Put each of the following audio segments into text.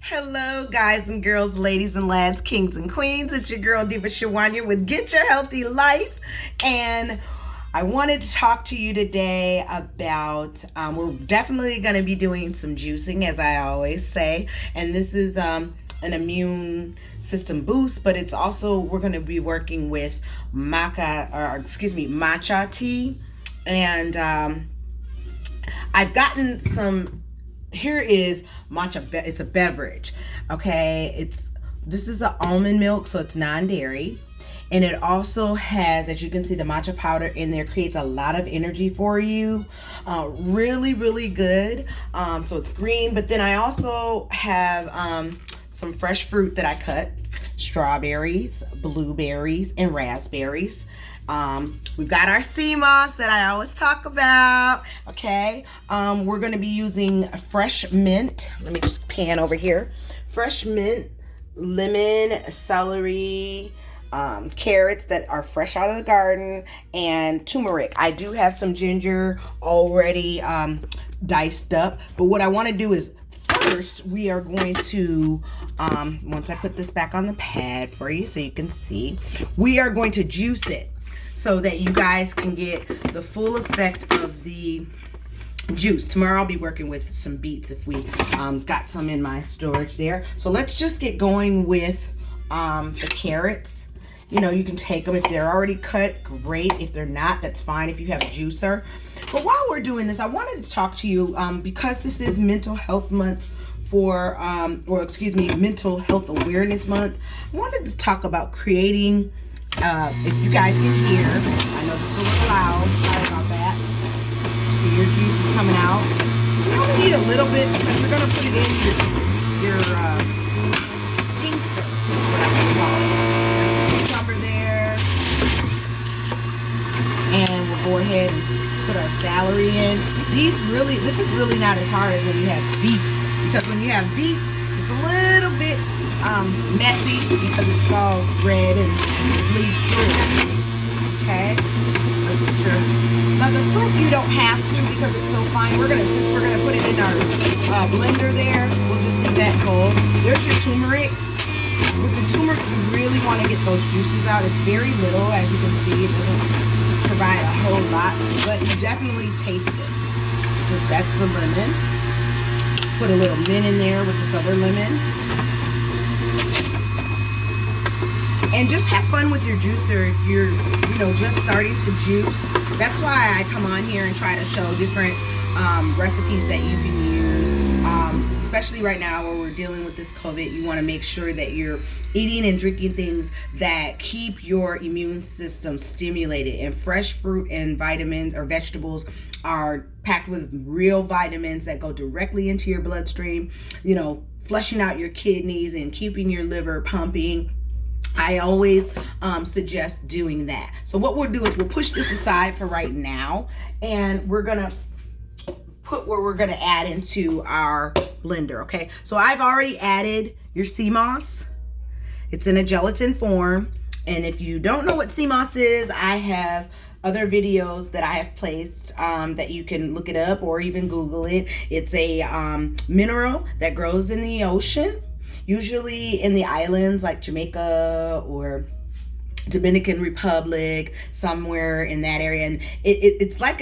Hello, guys and girls, ladies and lads, kings and queens. It's your girl, Diva Shawanya with Get Your Healthy Life. And I wanted to talk to you today about, we're definitely going to be doing some juicing, as I always say. And this is an immune system boost, but it's also, we're going to be working with matcha tea. And I've gotten some. Here is matcha. It's a beverage. Okay, this is an almond milk, so it's non-dairy, and it also has, as you can see, the matcha powder in there creates a lot of energy for you. Really good. So it's green, but then I also have some fresh fruit that I cut: strawberries, blueberries, and raspberries. We've got our sea moss that I always talk about. Okay, we're going to be using fresh mint. Let me just pan over here. Fresh mint, lemon, celery, carrots that are fresh out of the garden, and turmeric. I do have some ginger already diced up, but what I want to do is first we are going to, once I put this back on the pad for you so you can see, we are going to juice it, so that you guys can get the full effect of the juice. Tomorrow I'll be working with some beets if we got some in my storage there. So let's just get going with the carrots. You know, you can take them if they're already cut, great. If they're not, that's fine if you have a juicer. But while we're doing this, I wanted to talk to you because this is Mental Health Month Mental Health Awareness Month. I wanted to talk about creating, if you guys can hear, I know this is a little loud, sorry about that. See, your juice is coming out. You only need a little bit because we're going to put it in your tincture, what I'm going to call it. There's some cucumber there. And we'll go ahead and put our celery in. This is really not as hard as when you have beets, because when you have beets, it's a little bit messy because it's all red and it bleeds through. Okay, let's put your. Now the fruit you don't have to because it's so fine. Since we're gonna put it in our blender there, we'll just leave that cold. There's your turmeric. With the turmeric, you really want to get those juices out. It's very little, as you can see. It doesn't provide a whole lot, but you definitely taste it. So that's the lemon. Put a little mint in there with this other lemon. And just have fun with your juicer if you're, just starting to juice. That's why I come on here and try to show different recipes that you can use. Especially right now where we're dealing with this COVID, you want to make sure that you're eating and drinking things that keep your immune system stimulated. And fresh fruit and vitamins or vegetables are packed with real vitamins that go directly into your bloodstream, flushing out your kidneys and keeping your liver pumping. I always suggest doing that. So what we'll do is we'll push this aside for right now, and we're gonna put where we're gonna add into our blender. Okay, so I've already added your sea moss. It's in a gelatin form, and if you don't know what sea moss is, I have other videos that I have placed that you can look it up or even Google it. It's a mineral that grows in the ocean, usually in the islands like Jamaica or Dominican Republic, somewhere in that area. And it's not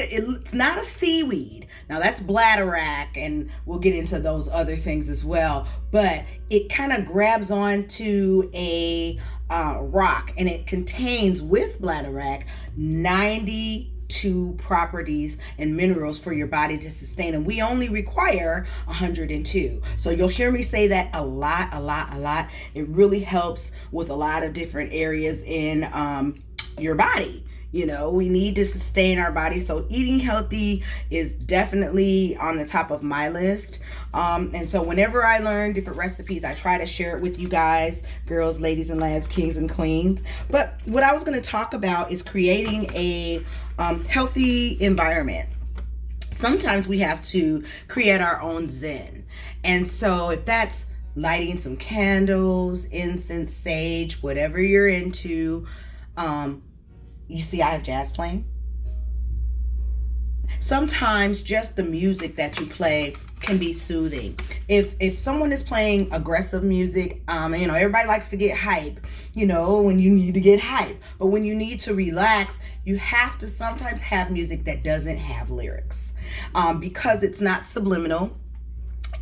a seaweed. Now that's bladderwrack, and we'll get into those other things as well. But it kind of grabs onto a rock, and it contains, with bladderwrack, 92 properties and minerals for your body to sustain, and we only require 102. So you'll hear me say that a lot. It really helps with a lot of different areas in your body. We need to sustain our body, so eating healthy is definitely on the top of my list. And so whenever I learn different recipes, I try to share it with you guys, girls, ladies and lads, kings and queens. But what I was going to talk about is creating a healthy environment. Sometimes we have to create our own zen. And so if that's lighting some candles, incense, sage, whatever you're into, you see I have jazz playing. Sometimes just the music that you play can be soothing. If someone is playing aggressive music, you know, everybody likes to get hype, you know, when you need to get hype. But when you need to relax, you have to sometimes have music that doesn't have lyrics, because it's not subliminal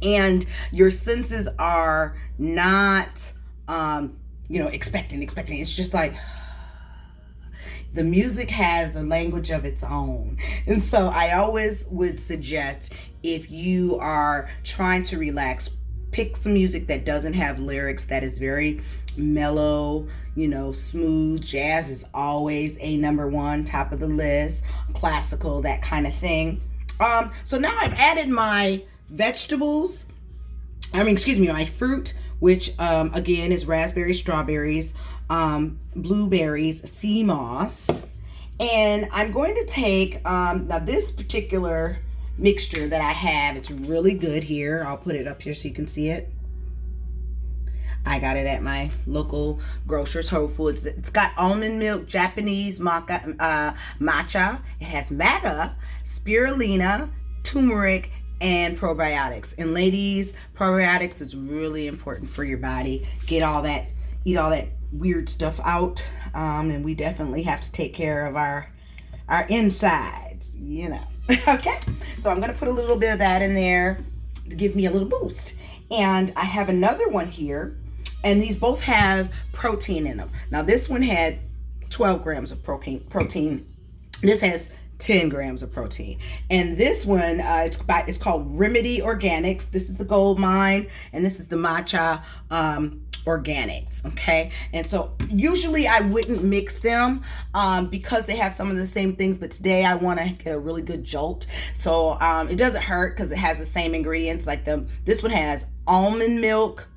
and your senses are not, you know, expecting. It's just like, the music has a language of its own. And so I always would suggest, if you are trying to relax, pick some music that doesn't have lyrics, that is very mellow, you know, smooth. Jazz is always a number one, top of the list, classical, that kind of thing. So now I've added my vegetables, my fruit, which again is raspberries, strawberries, blueberries, sea moss. And I'm going to take, now this particular mixture that I have, it's really good here. I'll put it up here so you can see it. I got it at my local grocer's, Whole Foods. It's got almond milk, Japanese matcha. It has maca, spirulina, turmeric, and probiotics. And ladies, probiotics is really important for your body. Eat all that weird stuff out. And we definitely have to take care of our insides, you know. Okay, so I'm gonna put a little bit of that in there to give me a little boost. And I have another one here, and these both have protein in them. Now this one had 12 grams of protein. This has 10 grams of protein. And this one, it's called Remedy Organics. This is the Gold Mine, and this is the Matcha Organics. Okay, and so usually I wouldn't mix them because they have some of the same things, but today I want to get a really good jolt. So it doesn't hurt because it has the same ingredients. Like this one has almond milk,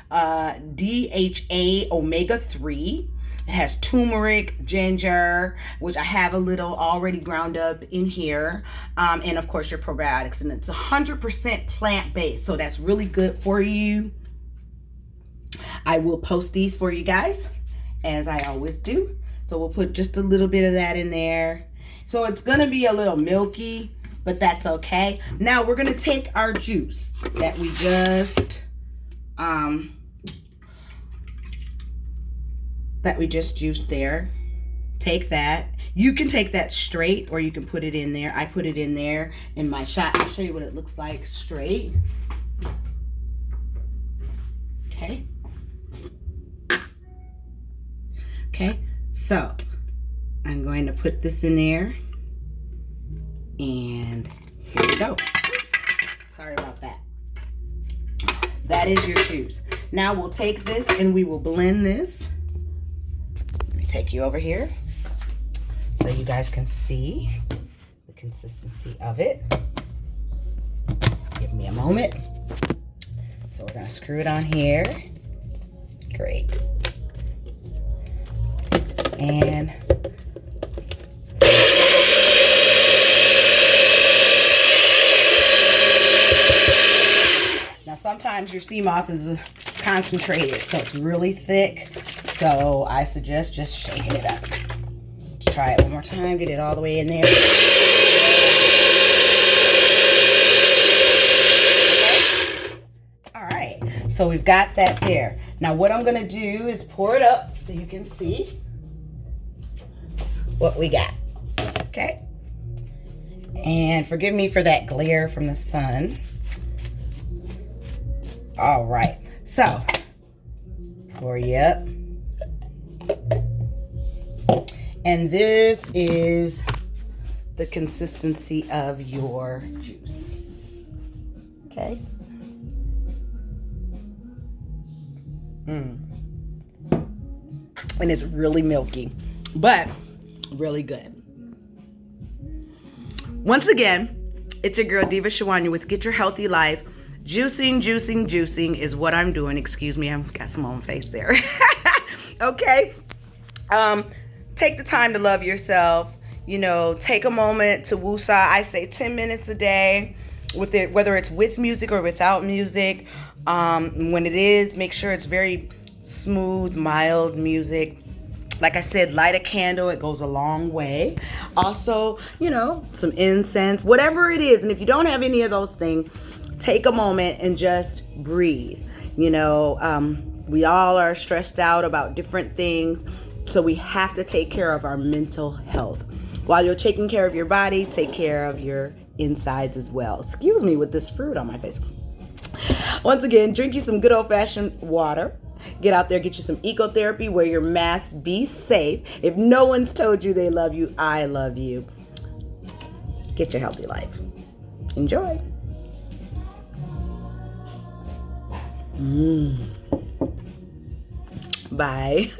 DHA omega-3. It has turmeric, ginger, which I have a little already ground up in here, and of course your probiotics. And it's 100% plant-based, so that's really good for you. I will post these for you guys, as I always do. So we'll put just a little bit of that in there. So it's gonna be a little milky, but that's okay. Now we're gonna take our juice that we just juiced there. Take that. You can take that straight, or you can put it in there. I put it in there in my shot. I'll show you what it looks like straight. Okay. Okay, so I'm going to put this in there, and here we go. Oops. Sorry about that. That is your juice. Now we'll take this and we will blend this. Let me take you over here so you guys can see the consistency of it. Give me a moment. So we're gonna screw it on here. Great. And now sometimes your sea moss is concentrated, so it's really thick. So I suggest just shaking it up. Let's try it one more time. Get it all the way in there. Okay. All right. So we've got that there. Now what I'm gonna do is pour it up so you can see what we got. Okay, and forgive me for that glare from the sun. All right, so pour you up, and this is the consistency of your juice. Okay. And it's really milky, but really good. Once again, it's your girl Diva Shawanya with Get Your Healthy Life. Juicing is what I'm doing. Excuse me, I've got some on my face there. Okay. Take the time to love yourself. You know, take a moment to woosah. I say 10 minutes a day with it, whether it's with music or without music. When it is, make sure it's very smooth, mild music. Like I said, light a candle. It goes a long way. Also, you know, some incense, whatever it is. And if you don't have any of those things, take a moment and just breathe. You know, we all are stressed out about different things, so we have to take care of our mental health. While you're taking care of your body, take care of your insides as well. Excuse me with this fruit on my face. Once again, drink you some good old-fashioned water. Get out there, get you some ecotherapy, wear your mask, be safe. If no one's told you they love you, I love you. Get your healthy life. Enjoy. Bye.